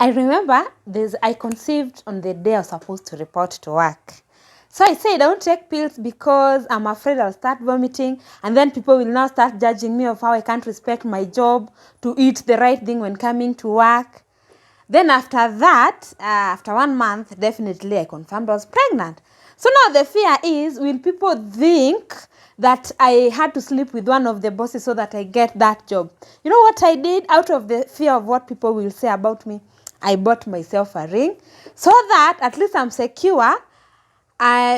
I remember I conceived on the day I was supposed to report to work. So I said I don't take pills because I'm afraid I'll start vomiting, and then people will now start judging me of how I can't respect my job to eat the right thing when coming to work. Then after that, after 1 month, definitely I confirmed I was pregnant. So now the fear is, will people think that I had to sleep with one of the bosses so that I get that job? You know what I did out of the fear of what people will say about me? I bought myself a ring so that at least I'm secure.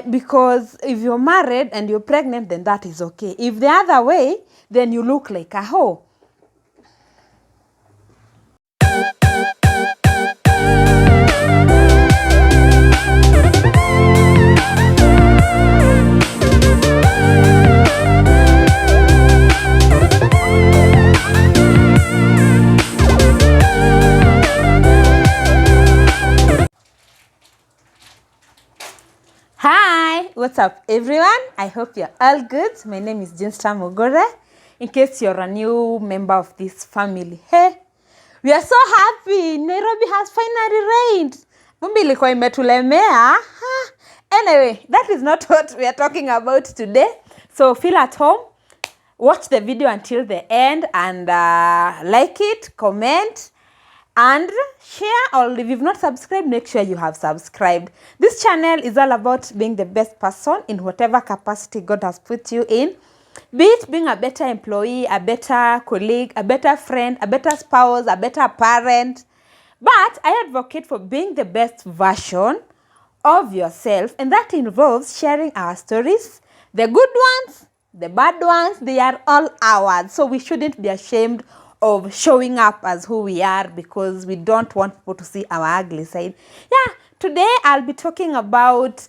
Because if you're married and you're pregnant, then that is okay. If the other way, then you look like a hoe. Hi, what's up everyone? I hope you're all good. My name is Janestar Mugure. In case you're a new member of this family, hey, we are so happy. Nairobi has finally rained. Vumbi ilikuwa imetulemea. Anyway, that is not what we are talking about today. So feel at home. Watch the video until the end and like it, comment, and share. Or if you've not subscribed, make sure you have subscribed. This channel is all about being the best person in whatever capacity God has put you in. Be it being a better employee, a better colleague, a better friend, a better spouse, a better parent. But I advocate for being the best version of yourself, and that involves sharing our stories, the good ones, the bad ones. They are all ours, so we shouldn't be ashamed of showing up as who we are because we don't want people to see our ugly side. Yeah, today I'll be talking about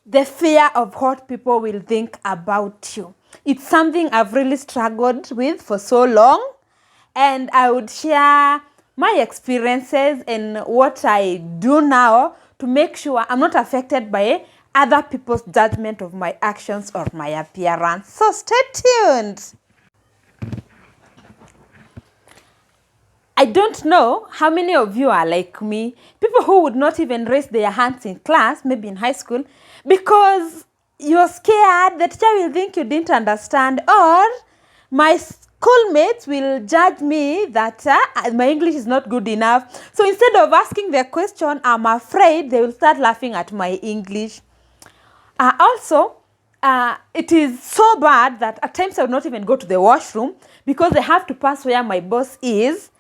the fear of what people will think about you. It's something I've really struggled with for so long, and I would share my experiences and what I do now to make sure I'm not affected by other people's judgment of my actions or my appearance. So stay tuned. I don't know how many of you are like me, people who would not even raise their hands in class, maybe in high school, because you're scared that teacher will think you didn't understand, or my schoolmates will judge me that my English is not good enough. So instead of asking the question, I'm afraid they will start laughing at my English. Also, it is so bad that at times I would not even go to the washroom because I have to pass where my boss is.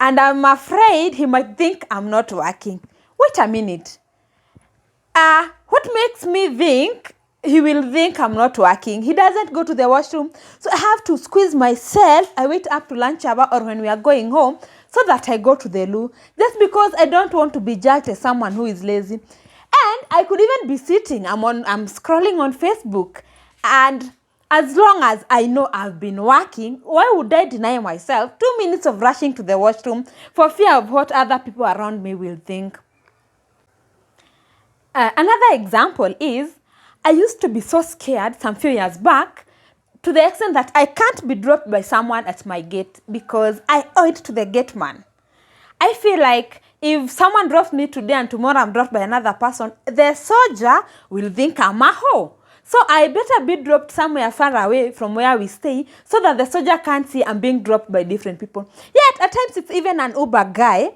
And I'm afraid he might think I'm not working. Wait a minute. What makes me think he will think I'm not working? He doesn't go to the washroom. So I have to squeeze myself. I wait up to lunch hour or when we are going home so that I go to the loo. Just because I don't want to be judged as someone who is lazy. And I could even be sitting. I'm scrolling on Facebook. And as long as I know I've been working, why would I deny myself 2 minutes of rushing to the washroom for fear of what other people around me will think? Another example is, I used to be so scared some few years back to the extent that I can't be dropped by someone at my gate because I owe it to the gate man. I feel like if someone drops me today and tomorrow I'm dropped by another person, the soldier will think I'm a hoe. So I better be dropped somewhere far away from where we stay so that the soldier can't see I'm being dropped by different people. Yet at times it's even an Uber guy.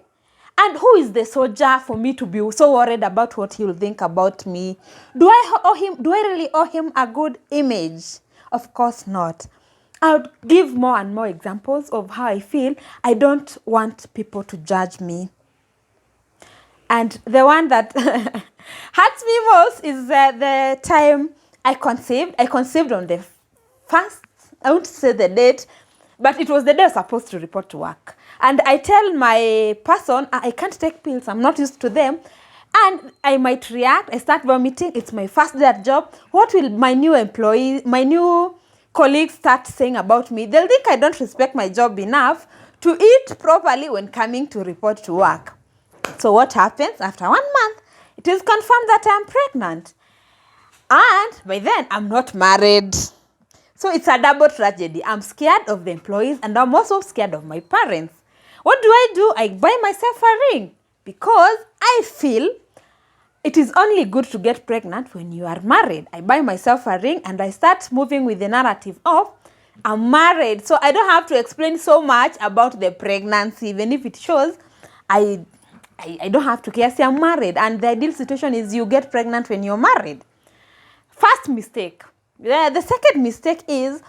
And who is the soldier for me to be so worried about what he will think about me? Do I really owe him a good image? Of course not. I would give more and more examples of how I feel. I don't want people to judge me. And the one that hurts me most is the time I conceived. I conceived on the first, I won't say the date, but it was the day I was supposed to report to work. And I tell my person, I can't take pills, I'm not used to them. And I might react, I start vomiting, it's my first day at job. What will my new employees, my new colleagues start saying about me? They'll think I don't respect my job enough to eat properly when coming to report to work. So what happens? After 1 month, it is confirmed that I'm pregnant. And by then, I'm not married. So it's a double tragedy. I'm scared of the employees and I'm also scared of my parents. What do? I buy myself a ring. because I feel it is only good to get pregnant when you are married. I buy myself a ring and I start moving with the narrative of I'm married. So I don't have to explain so much about the pregnancy, even if it shows I don't have to care. Say I'm married, and the ideal situation is you get pregnant when you're married. First mistake. The second mistake is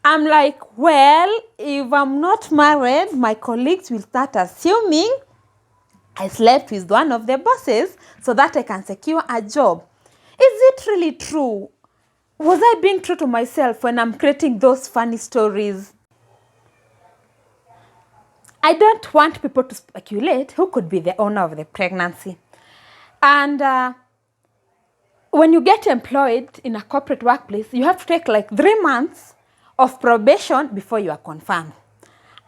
I'm like, well, if I'm not married, my colleagues will start assuming I slept with one of the bosses so that I can secure a job. Is it really true? Was I being true to myself when I'm creating those funny stories? I don't want people to speculate who could be the owner of the pregnancy. And when you get employed in a corporate workplace, you have to take like 3 months of probation before you are confirmed.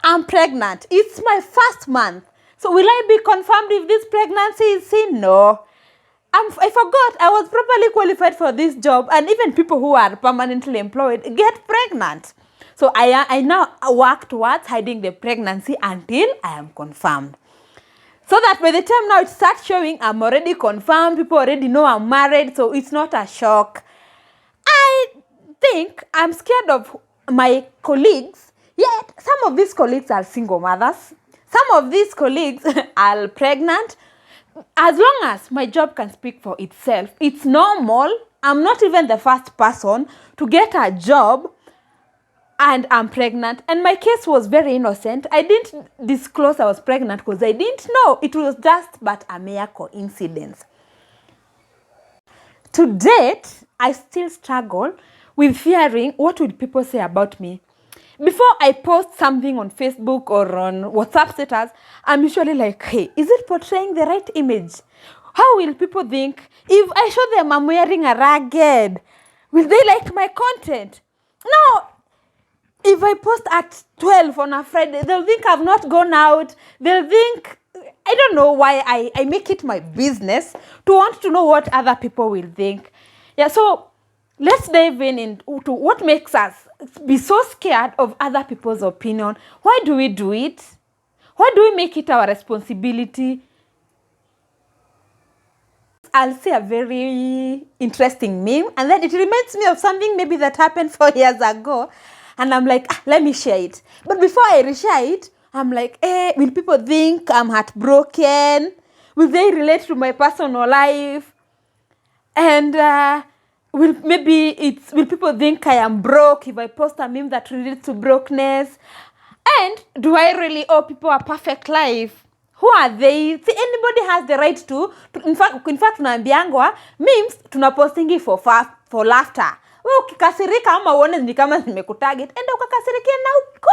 I'm pregnant. It's my first month. So will I be confirmed if this pregnancy is seen? No. I forgot I was properly qualified for this job, and even people who are permanently employed get pregnant. So I now work towards hiding the pregnancy until I am confirmed. So that by the time now it starts showing I'm already confirmed, people already know I'm married, so it's not a shock. I think I'm scared of my colleagues, yet some of these colleagues are single mothers. Some of these colleagues are pregnant. As long as my job can speak for itself, it's normal. I'm not even the first person to get a job and I'm pregnant. And my case was very innocent. I didn't disclose I was pregnant because I didn't know. It was just but a mere coincidence. To date, I still struggle with fearing what will people say about me. Before I post something on Facebook or on WhatsApp status, I'm usually like, hey, is it portraying the right image? How will people think? If I show them I'm wearing a ragged, will they like my content? No. If I post at 12 on a Friday, they'll think I've not gone out. They'll think, I don't know why I make it my business to want to know what other people will think. Yeah, so let's dive into what makes us be so scared of other people's opinion. Why do we do it? Why do we make it our responsibility? I'll say a very interesting meme, and then it reminds me of something maybe that happened 4 years ago. And I'm like, let me share it. But before I reshare it, I'm like, will people think I'm heartbroken? Will they relate to my personal life? And will people think I am broke if I post a meme that relates to brokenness? And do I really owe people a perfect life? Who are they? See, anybody has the right to in fact tunaambiangwa memes tunapostingi for laughter. Wewe ukikasirika ama uone ni kama nimekutarget, enda ukakasirikia na uko.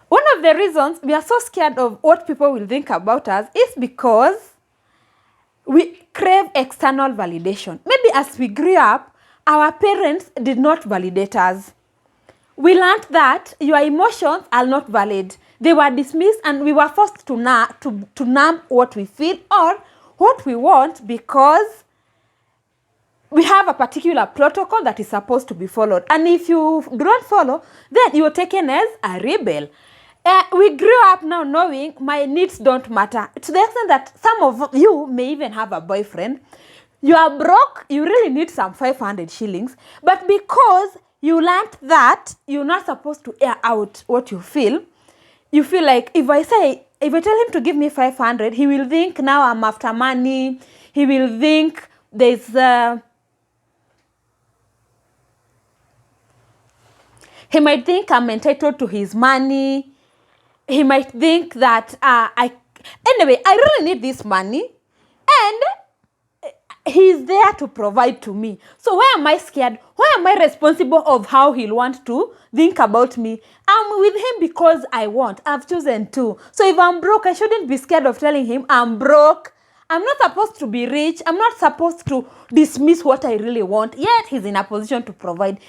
One of the reasons we are so scared of what people will think about us is because we crave external validation. Maybe as we grew up, our parents did not validate us. We learned that your emotions are not valid. They were dismissed, and we were forced to numb what we feel or what we want because we have a particular protocol that is supposed to be followed. And if you don't follow, then you are taken as a rebel. We grew up now knowing my needs don't matter. To the extent that some of you may even have a boyfriend. You are broke, you really need some 500 shillings. But because you learned that you're not supposed to air out what you feel like if I tell him to give me 500, he will think now I'm after money. He will think there's he might think I'm entitled to his money. He might think that anyway, I really need this money, and he's there to provide to me. So why am I scared? Why am I responsible of how he'll want to think about me? I'm with him because I want. I've chosen to. So if I'm broke, I shouldn't be scared of telling him I'm broke. I'm not supposed to be rich. I'm not supposed to dismiss what I really want. Yet he's in a position to provide.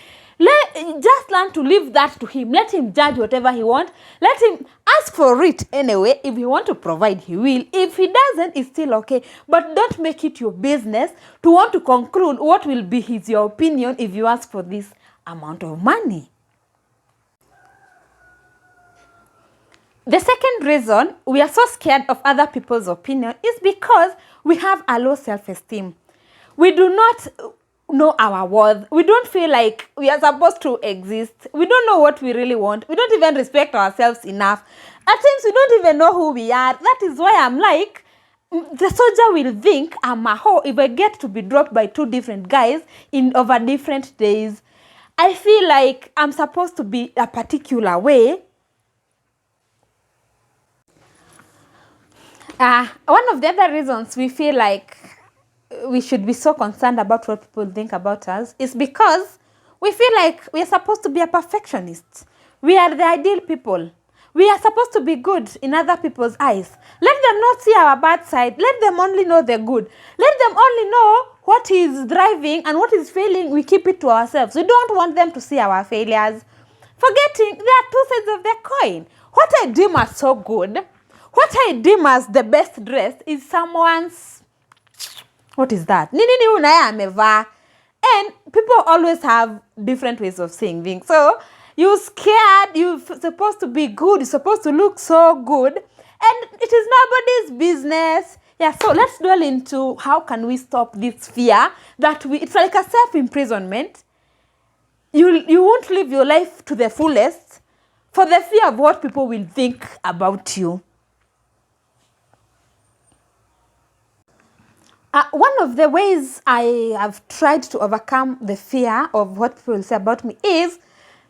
Just learn to leave that to him. Let him judge whatever he wants. Let him ask for it anyway. If he wants to provide, he will. If he doesn't, it's still okay. But don't make it your business to want to conclude what will be your opinion if you ask for this amount of money. The second reason we are so scared of other people's opinion is because we have a low self-esteem. We do not know our worth. We don't feel like we are supposed to exist. We don't know what we really want. We don't even respect ourselves enough. At times, we don't even know who we are. That is why I'm like, the soldier will think I'm a hoe if I get to be dropped by two different guys in over different days. I feel like I'm supposed to be a particular way. One of the other reasons we feel like we should be so concerned about what people think about us is because we feel like we are supposed to be a perfectionist. We are the ideal people. We are supposed to be good in other people's eyes. Let them not see our bad side. Let them only know the good. Let them only know what is driving and what is failing. We keep it to ourselves. We don't want them to see our failures. Forgetting there are two sides of the coin. What I deem as so good, what I deem as the best dressed is someone's, what is that? Nini unaya amevaa. And people always have different ways of saying things. So you're scared, you're supposed to be good, you're supposed to look so good, and it is nobody's business. Yeah, so let's dwell into how can we stop this fear that it's like a self-imprisonment. You won't live your life to the fullest for the fear of what people will think about you. One of the ways I have tried to overcome the fear of what people will say about me is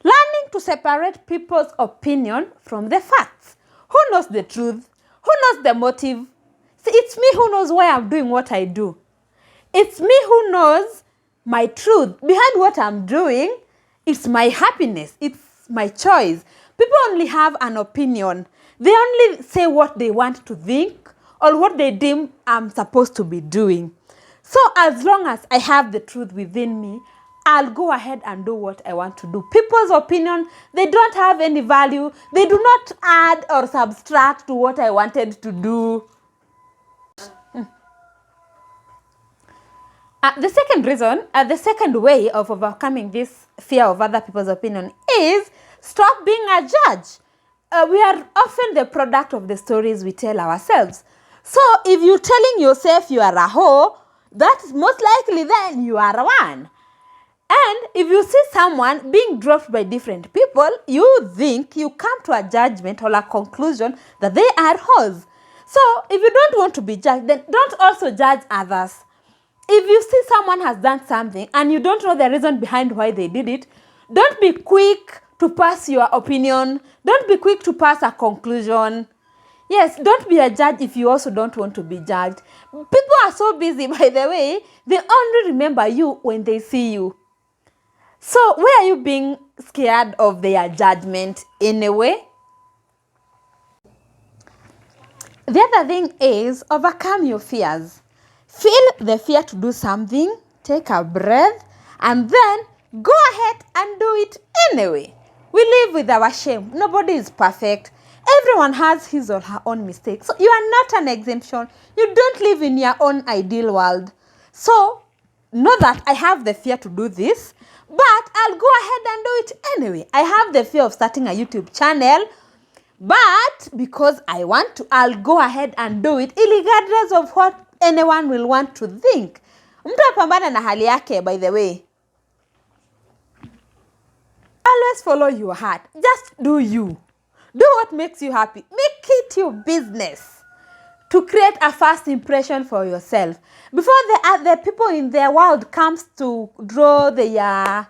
learning to separate people's opinion from the facts. Who knows the truth? Who knows the motive? See, it's me who knows why I'm doing what I do. It's me who knows my truth. Behind what I'm doing, it's my happiness. It's my choice. People only have an opinion. They only say what they want to think or what they deem I'm supposed to be doing. So as long as I have the truth within me, I'll go ahead and do what I want to do. People's opinion, they don't have any value. They do not add or subtract to what I wanted to do. The second reason, the second way of overcoming this fear of other people's opinion is stop being a judge. We are often the product of the stories we tell ourselves. So if you're telling yourself you are a hoe, that's most likely then you are one. And if you see someone being dropped by different people, you think you come to a judgment or a conclusion that they are hoes. So if you don't want to be judged, then don't also judge others. If you see someone has done something and you don't know the reason behind why they did it, don't be quick to pass your opinion. Don't be quick to pass a conclusion. Yes, don't be a judge if you also don't want to be judged. People are so busy, by the way, they only remember you when they see you. So why are you being scared of their judgment anyway? The other thing is overcome your fears. Feel the fear to do something, take a breath, and then go ahead and do it anyway. We live with our shame. Nobody is perfect. Everyone has his or her own mistakes. So you are not an exemption. You don't live in your own ideal world. So know that I have the fear to do this, but I'll go ahead and do it anyway. I have the fear of starting a YouTube channel, but because I want to, I'll go ahead and do it regardless of what anyone will want to think. Mtu apambana na hali yake, by the way. Always follow your heart. Just do you. Do what makes you happy. Make it your business to create a first impression for yourself. Before the people in the world comes to draw their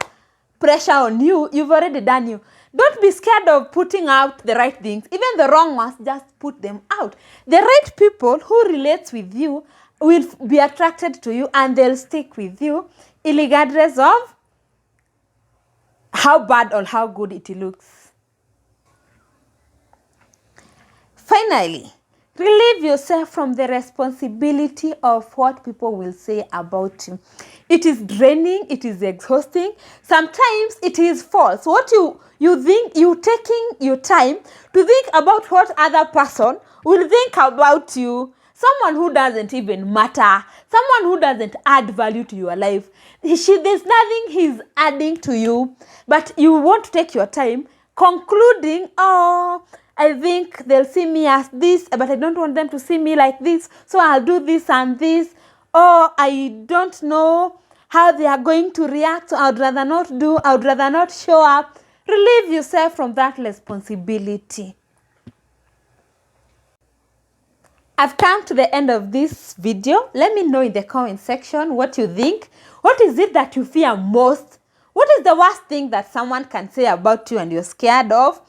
pressure on you, you've already done you. Don't be scared of putting out the right things. Even the wrong ones, just put them out. The right people who relate with you will be attracted to you and they'll stick with you regardless of how bad or how good it looks. Finally, relieve yourself from the responsibility of what people will say about you. It is draining, it is exhausting. Sometimes it is false. What you think, you taking your time to think about what other person will think about you. Someone who doesn't even matter. Someone who doesn't add value to your life. There's nothing he's adding to you. But you want to take your time concluding, oh, I think they'll see me as this, but I don't want them to see me like this, so I'll do this and this. Or I don't know how they are going to react, so I'd rather not show up. Relieve yourself from that responsibility. I've come to the end of this video. Let me know in the comment section what you think. What is it that you fear most? What is the worst thing that someone can say about you and you're scared of?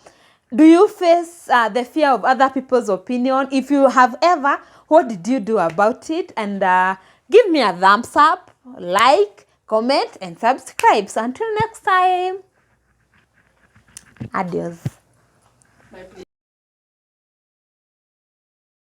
Do you face the fear of other people's opinion? If you have ever, what did you do about it? And give me a thumbs up, like, comment, and subscribe. So until next time, adios.